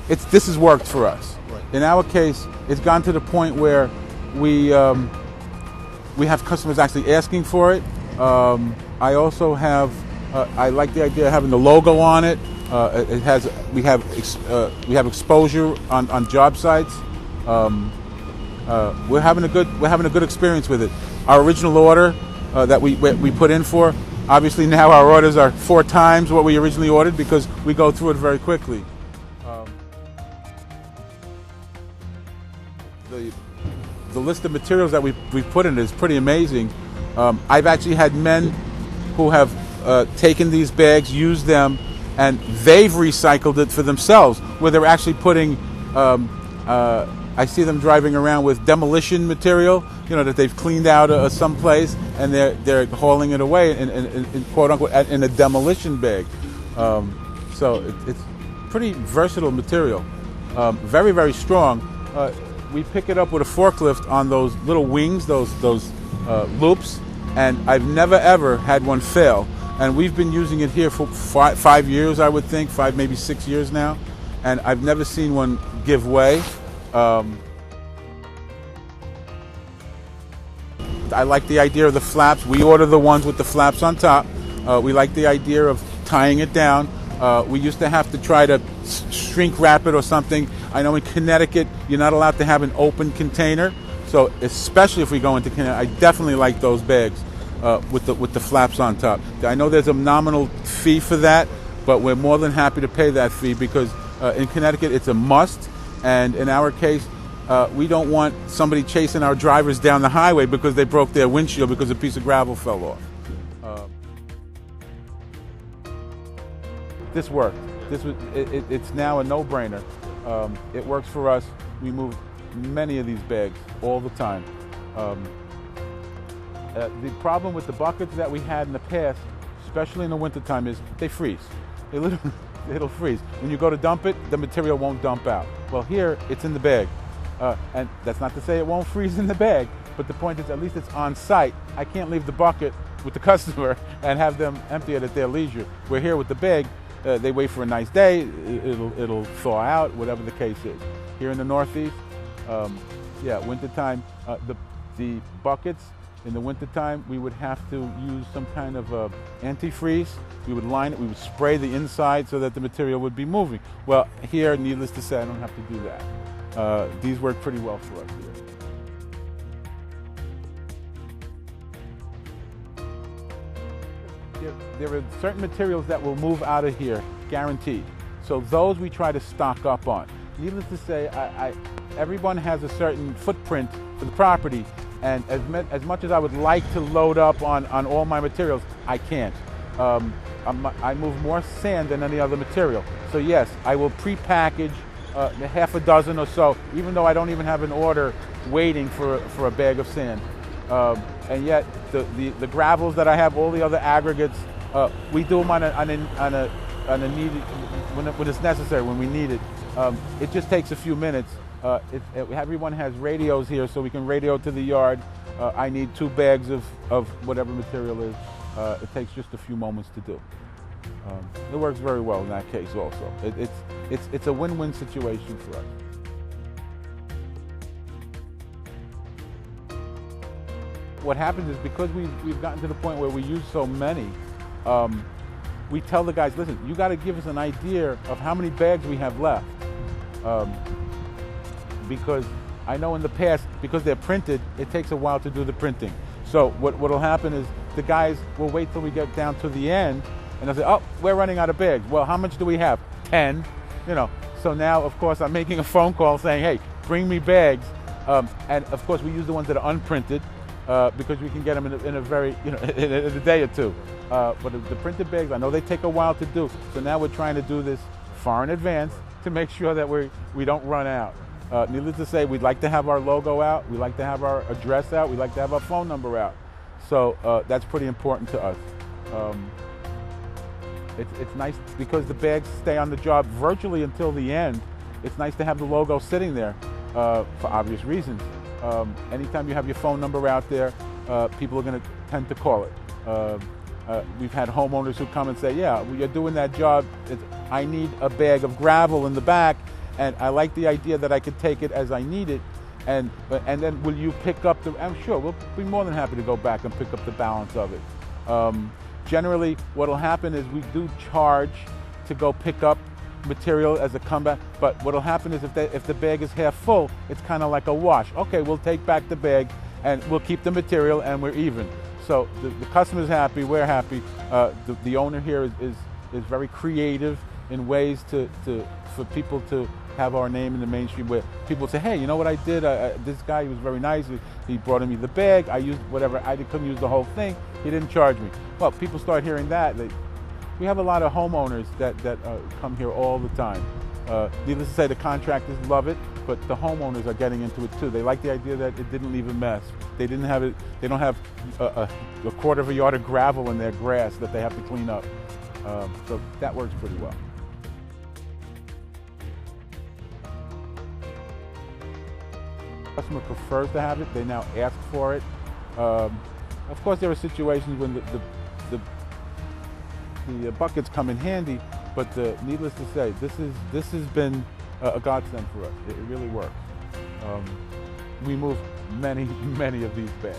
this has worked for us. Right. In our case, it's gone to the point where we have customers actually asking for it. I also have I like the idea of having the logo on it. We have exposure on job sites. We're having a good experience with it. Our original order that we put in for, obviously now our orders are 4 times what we originally ordered because we go through it very quickly. The list of materials that we've put in is pretty amazing. I've actually had men who have taken these bags, used them, and they've recycled it for themselves, where they're actually putting, I see them driving around with demolition material, that they've cleaned out someplace, and they're hauling it away in quote unquote in a demolition bag. So it's pretty versatile material, very, very strong. We pick it up with a forklift on those little wings, those loops, and I've never ever had one fail. And we've been using it here for 5 years, I would think, 5, maybe 6 years now, and I've never seen one give way. I like the idea of the flaps. We order the ones with the flaps on top. We like the idea of tying it down. We used to have to try to shrink wrap it or something. I know in Connecticut you're not allowed to have an open container, so especially if we go into Connecticut, I definitely like those bags with the flaps on top. I know there's a nominal fee for that, but we're more than happy to pay that fee because in Connecticut it's a must, and in our case we don't want somebody chasing our drivers down the highway because they broke their windshield because a piece of gravel fell off. This worked. It's now a no-brainer. It works for us. We move many of these bags all the time. The problem with the buckets that we had in the past, especially in the wintertime, is they freeze. It'll freeze. When you go to dump it, the material won't dump out. Well, here, it's in the bag. And that's not to say it won't freeze in the bag, but the point is at least it's on site. I can't leave the bucket with the customer and have them empty it at their leisure. We're here with the bag. They wait for a nice day, it'll thaw out, whatever the case is. Here in the Northeast, wintertime, the buckets, in the wintertime, we would have to use some kind of antifreeze. We would line it, we would spray the inside so that the material would be moving. Well, here, needless to say, I don't have to do that. These work pretty well for us here. There are certain materials that will move out of here, guaranteed. So those we try to stock up on. Needless to say, everyone has a certain footprint for the property, and as much as I would like to load up on all my materials, I can't. I move more sand than any other material. So yes, I will pre-package half a dozen or so, even though I don't even have an order waiting for a bag of sand. And yet the gravels that I have, all the other aggregates, we do them on a needed, when it's necessary, when we need it. It just takes a few minutes. Everyone has radios here, so we can radio to the yard. I need 2 bags of whatever material is. It takes just a few moments to do. It works very well in that case also. It's a win-win situation for us. What happens is because we've gotten to the point where we use so many, we tell the guys, listen, you got to give us an idea of how many bags we have left. Because I know in the past, because they're printed, it takes a while to do the printing. So what'll happen is the guys will wait till we get down to the end, and they'll say, oh, we're running out of bags. Well, how much do we have? 10. So now, of course, I'm making a phone call saying, hey, bring me bags. And of course, we use the ones that are unprinted, because we can get them in a very, in a day or two. But the printed bags, I know they take a while to do. So now we're trying to do this far in advance to make sure that we don't run out. Needless to say, we'd like to have our logo out. We like to have our address out. We like to have our phone number out. So that's pretty important to us. It's nice because the bags stay on the job virtually until the end. It's nice to have the logo sitting there for obvious reasons. Anytime you have your phone number out there, people are going to tend to call it. We've had homeowners who come and say, yeah, you're doing that job. I need a bag of gravel in the back, and I like the idea that I could take it as I need it, and then will you pick up the, I'm sure we'll be more than happy to go back and pick up the balance of it. Generally, what will happen is we do charge to go pick up material as a comeback, but what will happen is if the bag is half full, it's kind of like a wash. Okay, we'll take back the bag and we'll keep the material and we're even. So the customer's happy, we're happy. The owner here is very creative in ways for people to have our name in the mainstream, where people say, hey, you know what I did? This guy, he was very nice. He brought me the bag. I used whatever. I couldn't use the whole thing. He didn't charge me. Well, people start hearing that. We have a lot of homeowners that come here all the time. Needless to say, the contractors love it, but the homeowners are getting into it too. They like the idea that it didn't leave a mess. They didn't have it. They don't have a quarter of a yard of gravel in their grass that they have to clean up. So that works pretty well. The customer prefers to have it. They now ask for it. Of course, there are situations when the buckets come in handy, but needless to say, this has been a godsend for us. It really works. We move many of these bags.